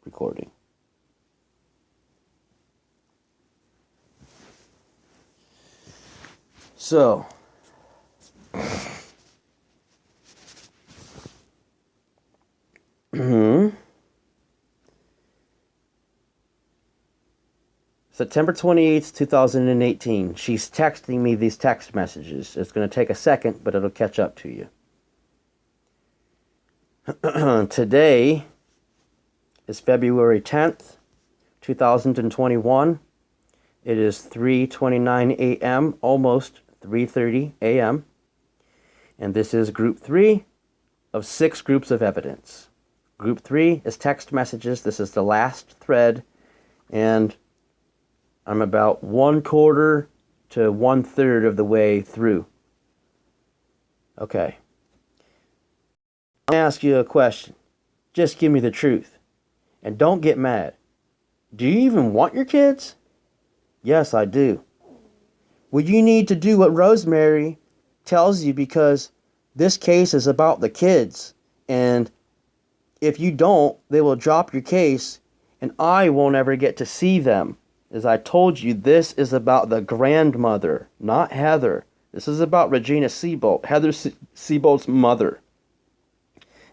recording. So, September 28th, 2018. She's texting me these text messages. It's going to take a second, but it'll catch up to you. Today is February 10th, 2021. It is 3:29 a.m., almost 3:30 a.m. And this is Group 3 of 6 groups of evidence. Group 3 is text messages. This is the last thread, and I'm about 1/4 to 1/3 of the way through. Okay. I'm going to ask you a question. Just give me the truth. And don't get mad. Do you even want your kids? Yes, I do. Well, you need to do what Rosemary tells you, because this case is about the kids. And if you don't, they will drop your case and I won't ever get to see them. As I told you, this is about the grandmother, not Heather. This is about Regina Seabolt, Heather Seabolt's mother.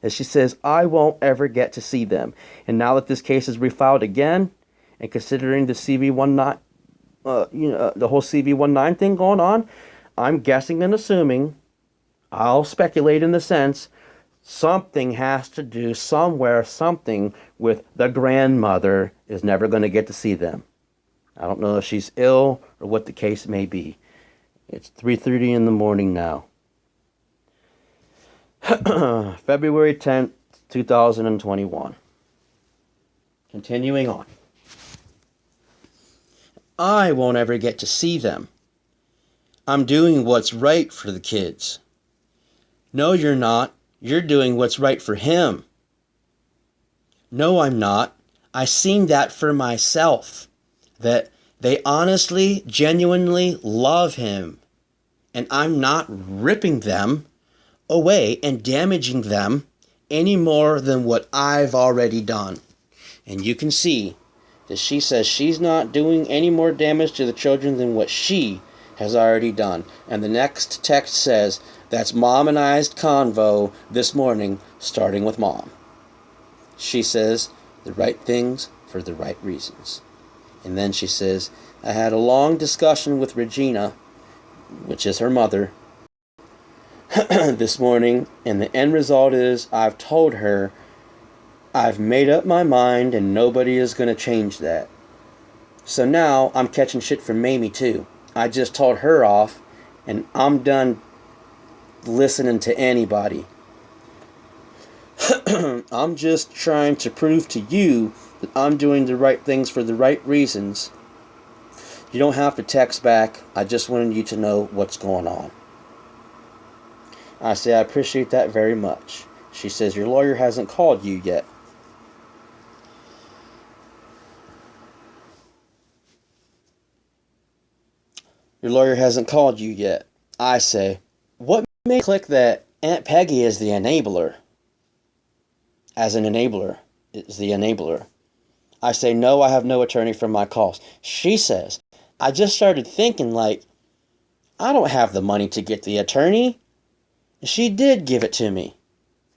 And she says, I won't ever get to see them. And now that this case is refiled again, and considering the CV19, the whole CV19 thing going on, I'm guessing and assuming, I'll speculate in the sense, something has to do somewhere, something with the grandmother is never going to get to see them. I don't know if she's ill or what the case may be. It's 3:30 in the morning now. February 10th, 2021. Continuing on. I won't ever get to see them. I'm doing what's right for the kids. No, you're not. You're doing what's right for him. No, I'm not. I seen that for myself. That they honestly, genuinely love him. And I'm not ripping them away and damaging them any more than what I've already done. And you can see that she says she's not doing any more damage to the children than what she has already done. And the next text says, that's Mom and I's convo this morning, starting with Mom. She says the right things for the right reasons. And then she says, I had a long discussion with Regina, which is her mother, this morning, and the end result is I've told her I've made up my mind and nobody is going to change that. So now I'm catching shit from Mamie too. I just told her off and I'm done listening to anybody. I'm just trying to prove to you that I'm doing the right things for the right reasons. You don't have to text back. I just wanted you to know what's going on. I say, I appreciate that very much. She says, your lawyer hasn't called you yet. Your lawyer hasn't called you yet. I say, what made me click that Aunt Peggy is the enabler? As an enabler, is the enabler. I say, no, I have no attorney for my calls. She says, I just started thinking, like, I don't have the money to get the attorney. She did give it to me,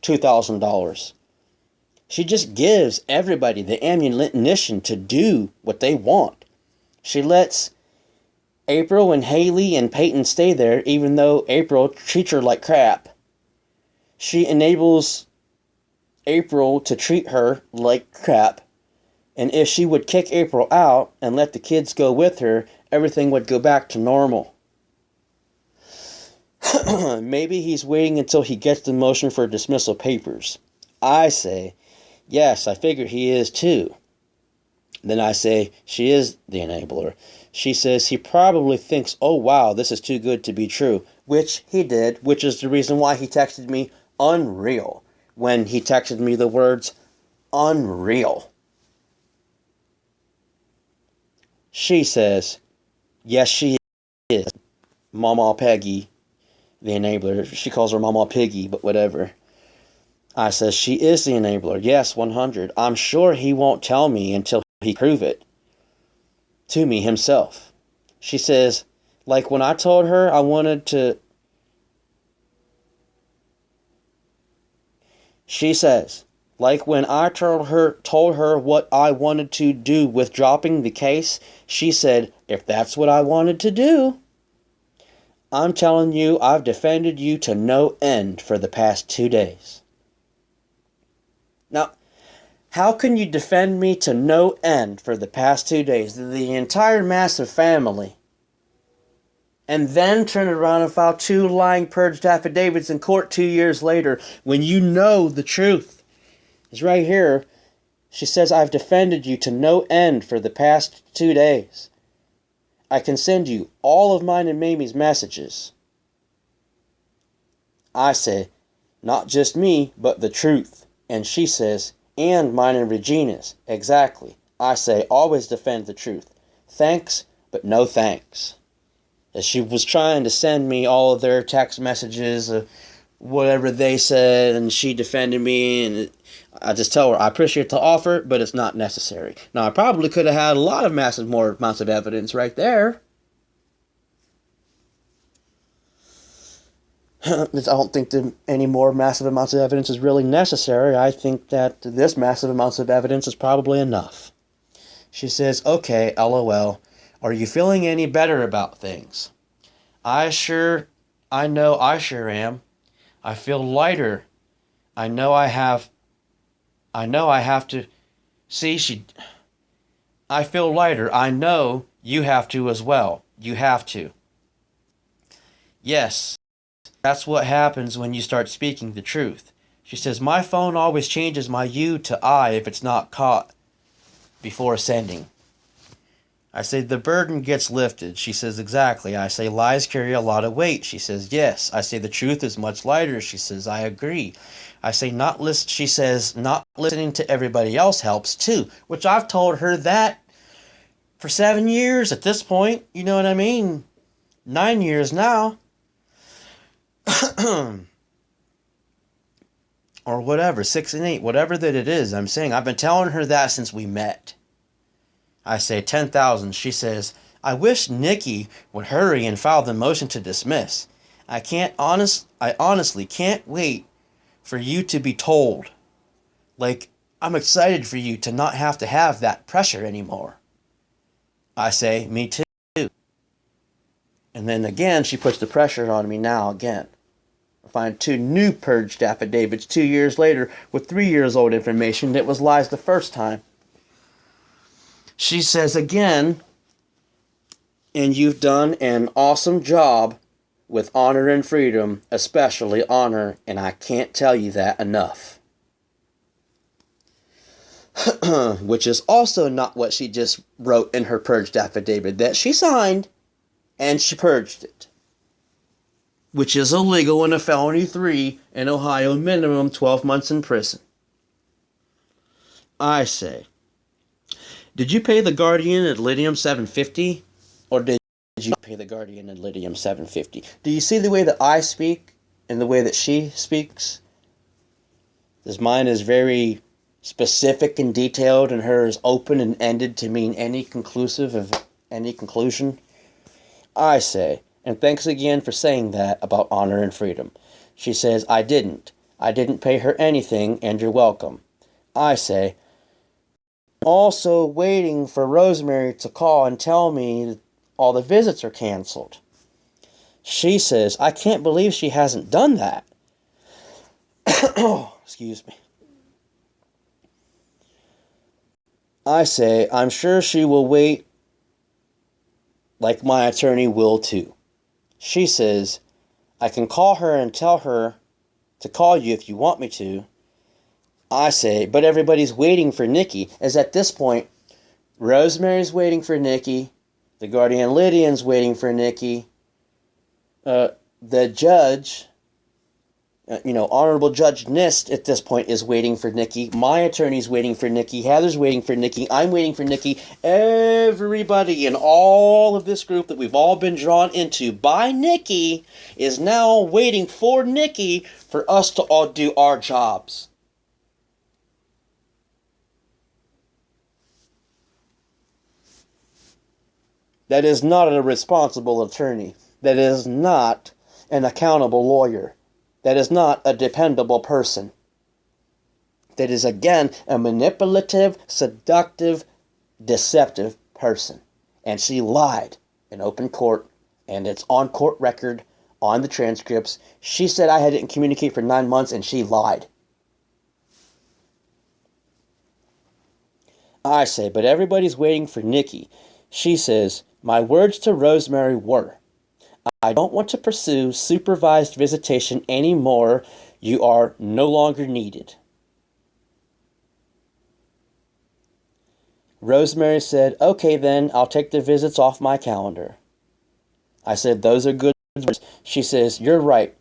$2,000. She just gives everybody the ammunition to do what they want. She lets April and Haley and Peyton stay there, even though April treats her like crap. She enables April to treat her like crap. And if she would kick April out and let the kids go with her, everything would go back to normal. Maybe he's waiting until he gets the motion for dismissal papers. I say, yes, I figure he is too. Then I say, she is the enabler. She says he probably thinks, oh wow, this is too good to be true. Which he did, which is the reason why he texted me unreal. When he texted me the words unreal. She says, yes, she is. Mama Peggy, the enabler. She calls her Mama Piggy, but whatever. I says, she is the enabler. Yes, 100. I'm sure he won't tell me until he prove it to me himself. She says, like when I told her I wanted to... She says, like when I told her what I wanted to do with dropping the case, she said, if that's what I wanted to do, I'm telling you, I've defended you to no end for the past 2 days. Now, how can you defend me to no end for the past 2 days, the entire massive family, and then turn around and file 2 lying purged affidavits in court 2 years later when you know the truth? It's right here. She says, I've defended you to no end for the past 2 days. I can send you all of mine and Mamie's messages. I say, not just me, but the truth. And she says, and mine and Regina's. Exactly. I say, always defend the truth. Thanks, but no thanks. As she was trying to send me all of their text messages, whatever they said, and she defended me, and I just tell her, I appreciate the offer, but it's not necessary. Now, I probably could have had a lot of more amounts of evidence right there. I don't think that any more massive amounts of evidence is really necessary. I think that this massive amounts of evidence is probably enough. She says, okay, LOL. Are you feeling any better about things? I know I sure am. I feel lighter. I know I have to. I feel lighter. I know you have to as well. You have to. Yes, that's what happens when you start speaking the truth. She says, my phone always changes my you to I if it's not caught before sending. I say, the burden gets lifted. She says, exactly. I say, lies carry a lot of weight. She says, yes. I say, the truth is much lighter. She says, I agree. I say, she says, not listening to everybody else helps too, which I've told her that for 7 years at this point. You know what I mean? 9 years now. Or whatever, 6 and 8, whatever that it is. I'm saying, I've been telling her that since we met. I say 10,000. She says, I wish Nikki would hurry and file the motion to dismiss. I honestly can't wait for you to be told. Like, I'm excited for you to not have to have that pressure anymore. I say, me too. And then again, she puts the pressure on me now again. I find 2 new purged affidavits 2 years later with 3 years old information that was lies the first time. She says again, and you've done an awesome job with honor and freedom, especially honor, and I can't tell you that enough. Which is also not what she just wrote in her purged affidavit that she signed, and she purged it. Which is illegal in a felony 3 in Ohio, minimum 12 months in prison. I say, did you pay the Guardian ad litem $750? Or did you not pay the Guardian ad litem $750? Do you see the way that I speak and the way that she speaks? This mine is very specific and detailed, and hers open and ended to mean any conclusive of any conclusion. I say, and thanks again for saying that about honor and freedom. She says, I didn't pay her anything, and you're welcome. I say, also waiting for Rosemary to call and tell me all the visits are canceled. She says, I can't believe she hasn't done that. Excuse me. I say, I'm sure she will wait, like my attorney will too. She says, I can call her and tell her to call you if you want me to. I say, but everybody's waiting for Nikki. As at this point, Rosemary's waiting for Nikki. The Guardian Lydian's waiting for Nikki. The judge Honorable Judge Nist at this point is waiting for Nikki. My attorney's waiting for Nikki. Heather's waiting for Nikki. I'm waiting for Nikki. Everybody in all of this group that we've all been drawn into by Nikki is now waiting for Nikki for us to all do our jobs. That is not a responsible attorney. That is not an accountable lawyer. That is not a dependable person. That is, again, a manipulative, seductive, deceptive person. And she lied in open court, and it's on court record, on the transcripts. She said I didn't communicate for 9 months, and she lied. I say, but everybody's waiting for Nikki. She says, my words to Rosemary were, I don't want to pursue supervised visitation anymore. You are no longer needed. Rosemary said, okay then, I'll take the visits off my calendar. I said, those are good words. She says, you're right.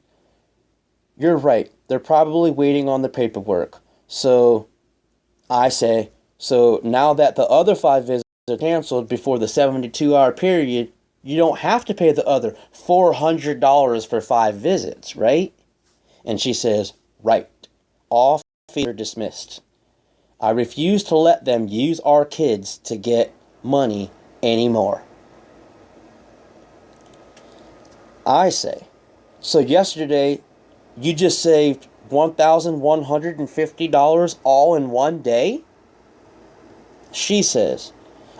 You're right. They're probably waiting on the paperwork. So I say, so now that the other 5 visits are canceled before the 72-hour period, you don't have to pay the other $400 for 5 visits, right? And she says, right. All fees are dismissed. I refuse to let them use our kids to get money anymore. I say, so yesterday you just saved $1,150 all in one day? She says,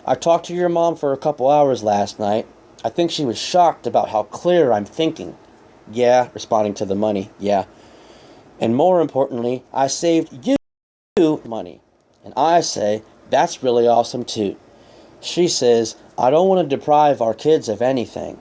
I talked to your mom for a couple hours last night. I think she was shocked about how clear I'm thinking. Yeah, responding to the money, yeah. And more importantly, I saved you money. And I say, that's really awesome too. She says, I don't want to deprive our kids of anything.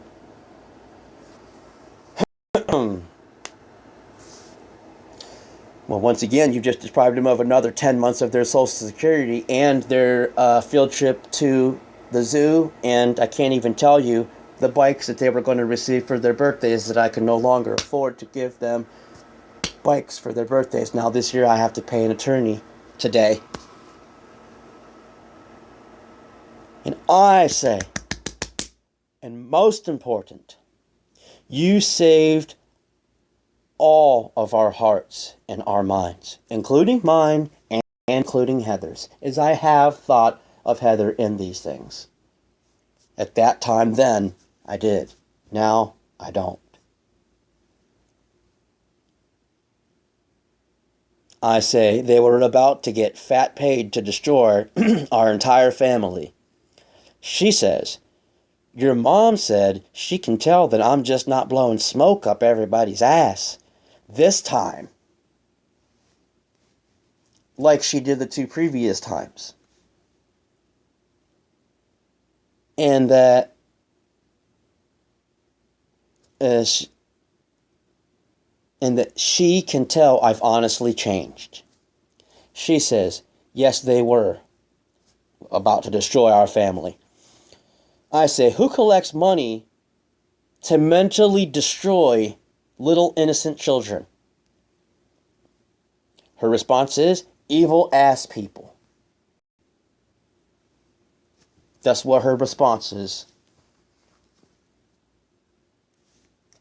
Well, once again, you just deprived them of another 10 months of their Social Security and their field trip to the zoo, and I can't even tell you the bikes that they were going to receive for their birthdays that I can no longer afford to give them bikes for their birthdays. Now this year I have to pay an attorney today. And I say, and most important, you saved all of our hearts and our minds, including mine and including Heather's, as I have thought of Heather in these things. At that time then, I did. Now, I don't. I say they were about to get fat paid to destroy our entire family. She says, your mom said she can tell that I'm just not blowing smoke up everybody's ass. This time. Like she did the 2 previous times. And that she can tell I've honestly changed. She says, yes, they were about to destroy our family. I say, who collects money to mentally destroy little innocent children? Her response is, evil ass people. That's what her response is.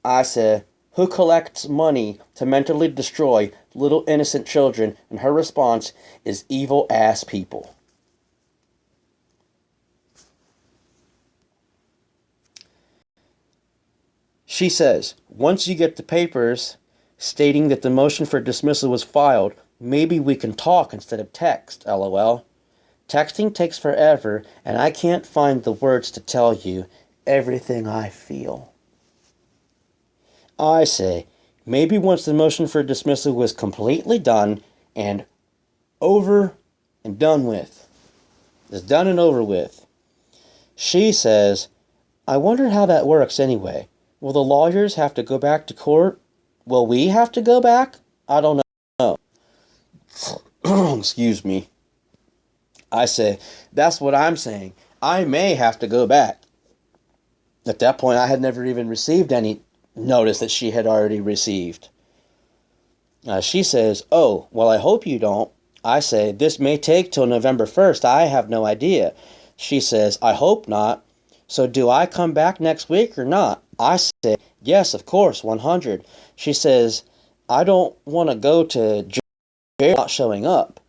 I said, who collects money to mentally destroy little innocent children? And her response is evil ass people. She says, once you get the papers stating that the motion for dismissal was filed, maybe we can talk instead of text, LOL. Texting takes forever, and I can't find the words to tell you everything I feel. I say, maybe once the motion for dismissal was completely done and over and done with. It's done and over with. She says, I wonder how that works anyway. Will the lawyers have to go back to court? Will we have to go back? I don't know. Excuse me. I say, that's what I'm saying. I may have to go back. At that point, I had never even received any notice that she had already received. She says, "Oh, well, I hope you don't." I say, "This may take till November 1st. I have no idea." She says, "I hope not. So do I come back next week or not?" I say, "Yes, of course, 100." She says, "I don't want to go to jail for not showing up."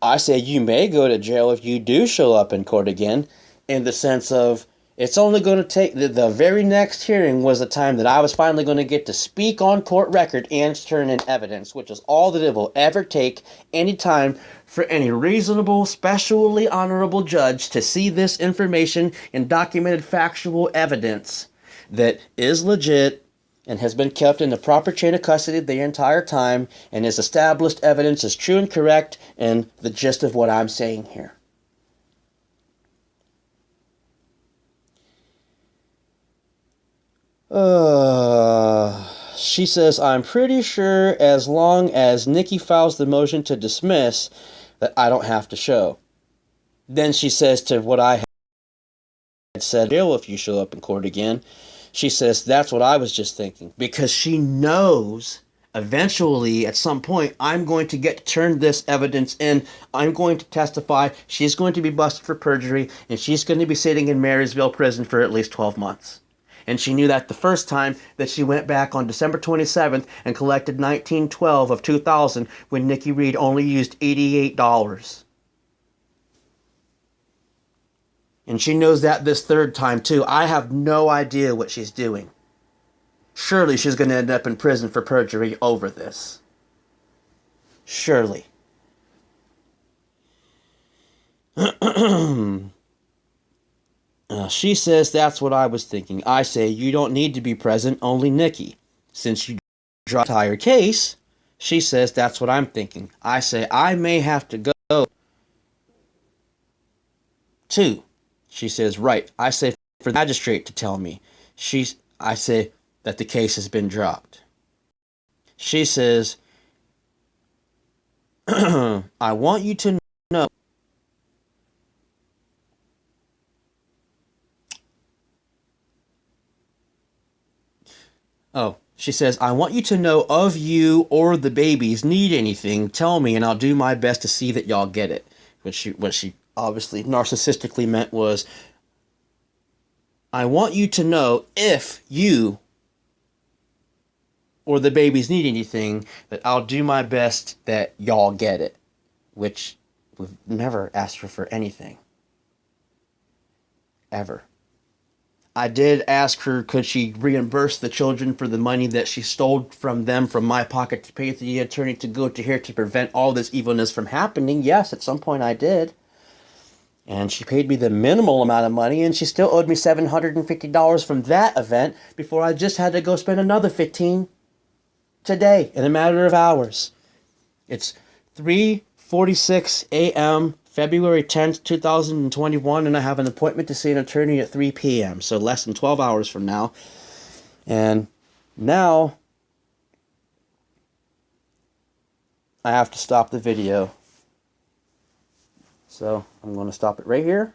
I say, "You may go to jail if you do show up in court again," in the sense of it's only going to take the very next hearing was the time that I was finally going to get to speak on court record and turn in evidence, which is all that it will ever take any time for any reasonable, specially honorable judge to see this information in documented factual evidence that is legit and has been kept in the proper chain of custody the entire time and is established evidence is true and correct and the gist of what I'm saying here. She says, "I'm pretty sure as long as Nikki files the motion to dismiss that I don't have to show." Then she says to what I had said, "If you show up in court again," she says, "That's what I was just thinking." Because she knows eventually at some point I'm going to get to turn this evidence in. I'm going to testify. She's going to be busted for perjury and she's going to be sitting in Marysville prison for at least 12 months. And she knew that the first time that she went back on December 27th and collected $1912 of 2000 when Nikki Reed only used $88. And she knows that this third time too. I have no idea what she's doing. Surely she's going to end up in prison for perjury over this. Surely. She says, "That's what I was thinking." I say, "You don't need to be present, only Nikki. Since you dropped the entire case." She says, "That's what I'm thinking." I say, "I may have to go too." She says, "Right." I say, "For the magistrate to tell me." I say that the case has been dropped. She says, "I want you to know." Oh, she says, "I want you to know of you or the babies need anything, tell me and I'll do my best to see that y'all get it." What she obviously narcissistically meant was, "I want you to know if you or the babies need anything, that I'll do my best that y'all get it." Which we've never asked her for anything. Ever. I did ask her could she reimburse the children for the money that she stole from them from my pocket to pay the attorney to go to here to prevent all this evilness from happening. Yes, at some point I did. And she paid me the minimal amount of money, and she still owed me $750 from that event before I just had to go spend another $15 today in a matter of hours. It's 3:46 a.m. February 10th, 2021, and I have an appointment to see an attorney at 3 p.m., so less than 12 hours from now. And now I have to stop the video. So I'm going to stop it right here.